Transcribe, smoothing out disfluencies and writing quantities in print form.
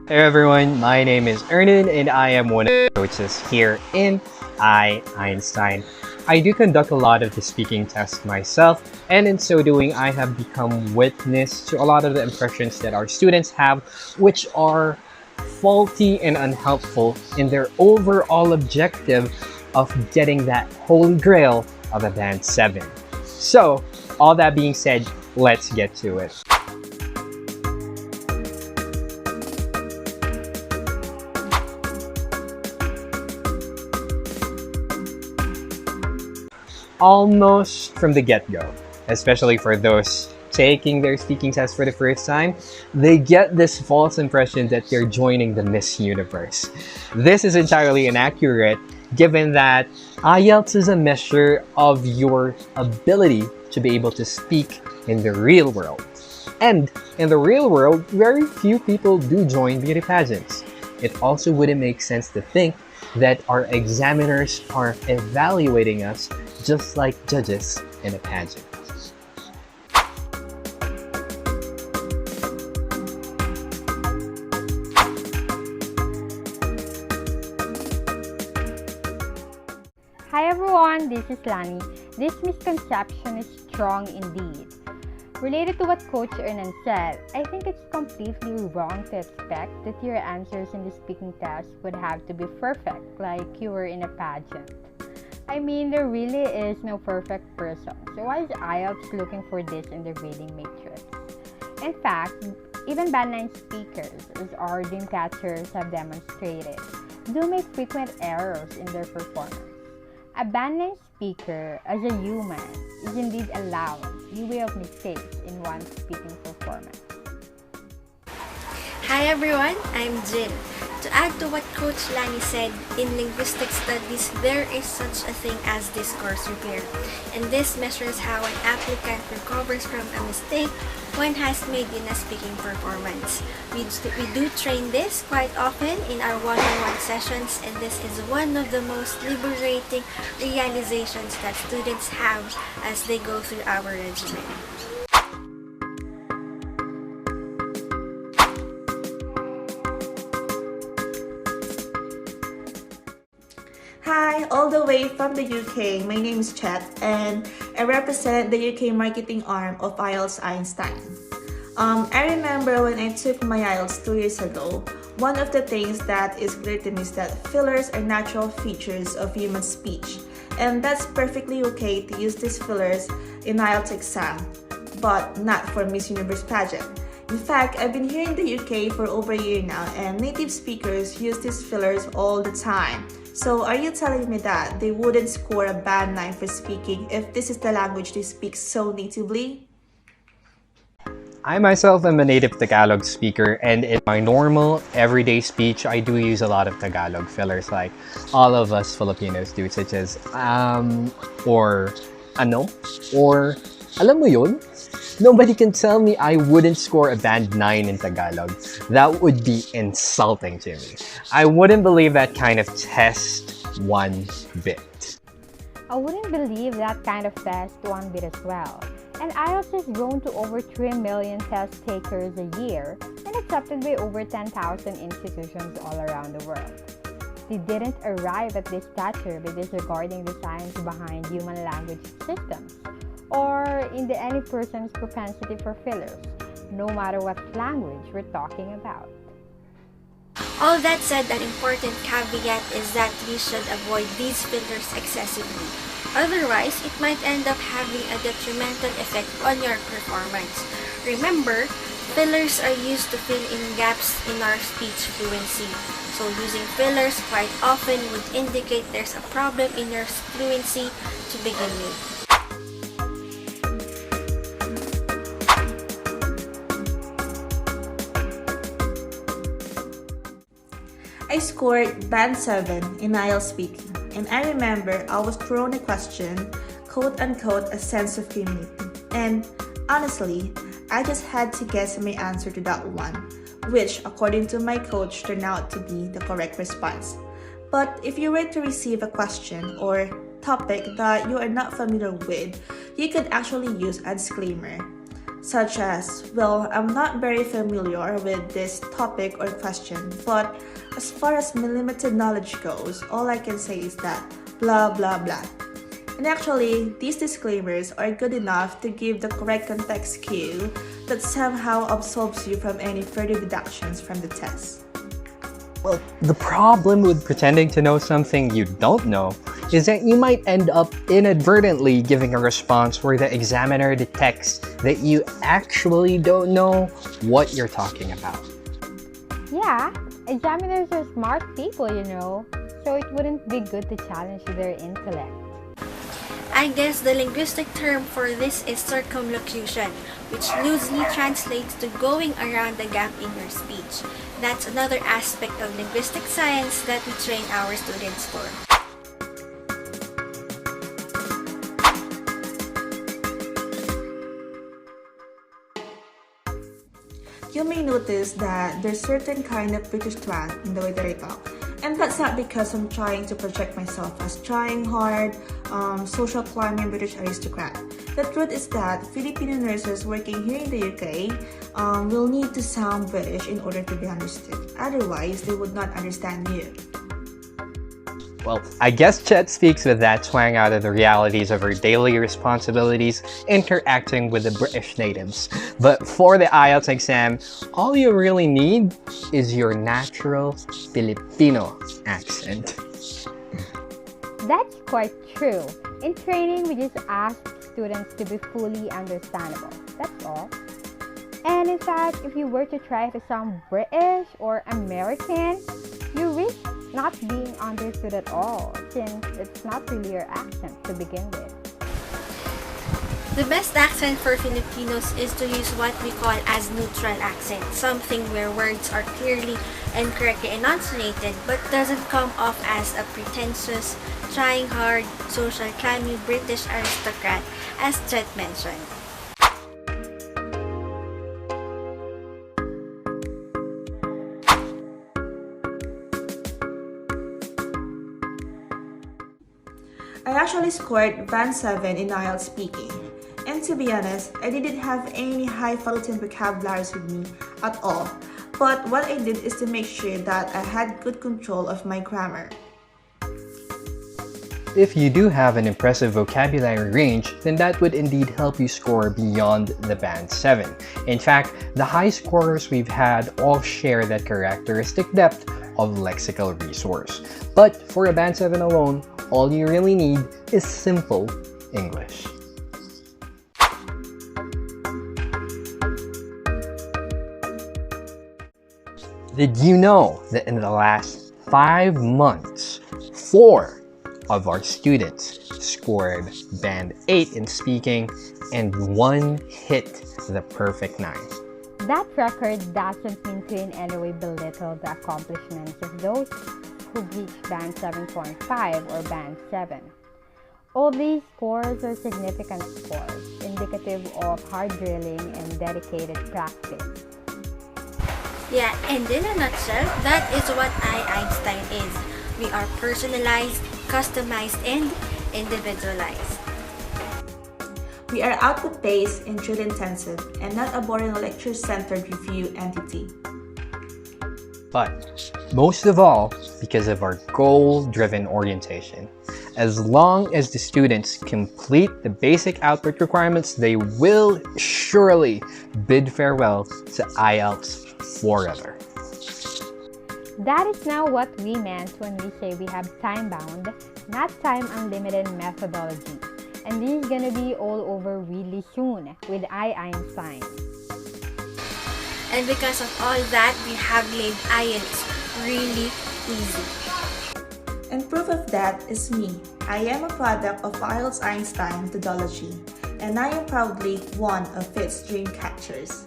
Hey everyone, my name is Ernan and I am one of the coaches here in Einstein. I do conduct a lot of the speaking tests myself, and in so doing, I have become witness to a lot of the impressions that our students have, which are faulty and unhelpful in their overall objective of getting that holy grail of a band 7. So, all that being said, let's get to it. Almost from the get-go, especially for those taking their speaking test for the first time, they get this false impression that they're joining the Miss Universe. This is entirely inaccurate given that IELTS is a measure of your ability to be able to speak in the real world. And in the real world, very few people do join beauty pageants. It also wouldn't make sense to think that our examiners are evaluating us just like judges in a pageant. Hi everyone, this is Lani. This misconception is strong indeed. Related to what Coach Ernan said, I think it's completely wrong to expect that your answers in the speaking test would have to be perfect, like you were in a pageant. I mean, there really is no perfect person, so why is IELTS looking for this in the reading matrix? In fact, even Band 9 speakers, as our dreamcatchers have demonstrated, do make frequent errors in their performance. A Band 9 speaker, as a human, is indeed allowed leeway of mistakes in one's speaking performance. Hi everyone, I'm Jin. To add to what Coach Lani said, in linguistic studies, there is such a thing as discourse repair, and this measures how an applicant recovers from a mistake one has made in a speaking performance. We do train this quite often in our one-on-one sessions, and this is one of the most liberating realizations that students have as they go through our regimen. Hi, all the way from the UK. My name is Chet and I represent the UK marketing arm of IELTS Einstein. I remember when I took my IELTS 2 years ago, one of the things that is clear to me is that fillers are natural features of human speech, and that's perfectly okay to use these fillers in IELTS exam, but not for Miss Universe pageant. In fact, I've been here in the UK for over a year now, and native speakers use these fillers all the time. So are you telling me that they wouldn't score a band 9 for speaking if this is the language they speak so natively? I myself am a native Tagalog speaker, and in my normal, everyday speech, I do use a lot of Tagalog fillers like all of us Filipinos do, such as or ano, or alam mo yun? Nobody can tell me I wouldn't score a band 9 in Tagalog. That would be insulting to me. I wouldn't believe that kind of test one bit. I wouldn't believe that kind of test one bit as well. And IELTS has grown to over 3 million test takers a year and accepted by over 10,000 institutions all around the world. They didn't arrive at this stature by disregarding the science behind human language systems, or in any person's propensity for fillers, no matter what language we're talking about. All that said, an important caveat is that we should avoid these fillers excessively. Otherwise, it might end up having a detrimental effect on your performance. Remember, fillers are used to fill in gaps in our speech fluency. So using fillers quite often would indicate there's a problem in your fluency to begin with. I scored band 7 in IELTS speaking, and I remember I was thrown a question, quote unquote, a sense of community. And honestly, I just had to guess my answer to that one, which according to my coach turned out to be the correct response. But if you were to receive a question or topic that you are not familiar with, you could actually use a disclaimer. such as, well, I'm not very familiar with this topic or question, but as far as my limited knowledge goes, all I can say is that blah blah blah. And actually, these disclaimers are good enough to give the correct context cue that somehow absolves you from any further deductions from the test. Well, the problem with pretending to know something you don't know is that you might end up inadvertently giving a response where the examiner detects that you actually don't know what you're talking about. Yeah, examiners are smart people, so it wouldn't be good to challenge their intellect. I guess the linguistic term for this is circumlocution, which loosely translates to going around the gap in your speech. That's another aspect of linguistic science that we train our students for. You may notice that there's certain kind of British twang in the way that I talk. And that's not because I'm trying to project myself as trying hard, social climbing British aristocrat. The truth is that Filipino nurses working here in the UK will need to sound British in order to be understood. Otherwise, they would not understand you. Well, I guess Chet speaks with that twang out of the realities of her daily responsibilities interacting with the British natives. But for the IELTS exam, all you really need is your natural Filipino accent. That's quite true. In training, we just ask students to be fully understandable. That's all. And in fact, if you were to try to sound British or American, you risk not being understood at all, since it's not really your accent to begin with. The best accent for Filipinos is to use what we call as neutral accent, something where words are clearly and correctly enunciated but doesn't come off as a pretentious, trying hard, social climbing British aristocrat, as Chet mentioned. I actually scored Band 7 in IELTS speaking. And to be honest, I didn't have any highfalutin vocabularies with me at all. But what I did is to make sure that I had good control of my grammar. If you do have an impressive vocabulary range, then that would indeed help you score beyond the Band 7. In fact, the high scorers we've had all share that characteristic depth of lexical resource. But for a Band 7 alone, all you really need is simple English. Did you know that in the last 5 months, 4 of our students scored Band 8 in speaking and 1 hit the perfect 9? That record doesn't mean to in any way belittle the accomplishments of those who reached Band 7.5 or Band 7. All these scores are significant scores, indicative of hard drilling and dedicated practice. Yeah, and in a nutshell, that is what Einstein is. We are personalized, customized, and individualized. We are output-based and drill-intensive, and not a boring lecture-centered review entity. But most of all, because of our goal-driven orientation. As long as the students complete the basic output requirements, they will surely bid farewell to IELTS forever. That is now what we meant when we say we have time-bound, not time-unlimited methodology. And this is gonna be all over really soon with Einstein. And because of all that, we have made IELTS really easy. And proof of that is me. I am a product of IELTS Einstein methodology, and I am proudly one of its dream catchers.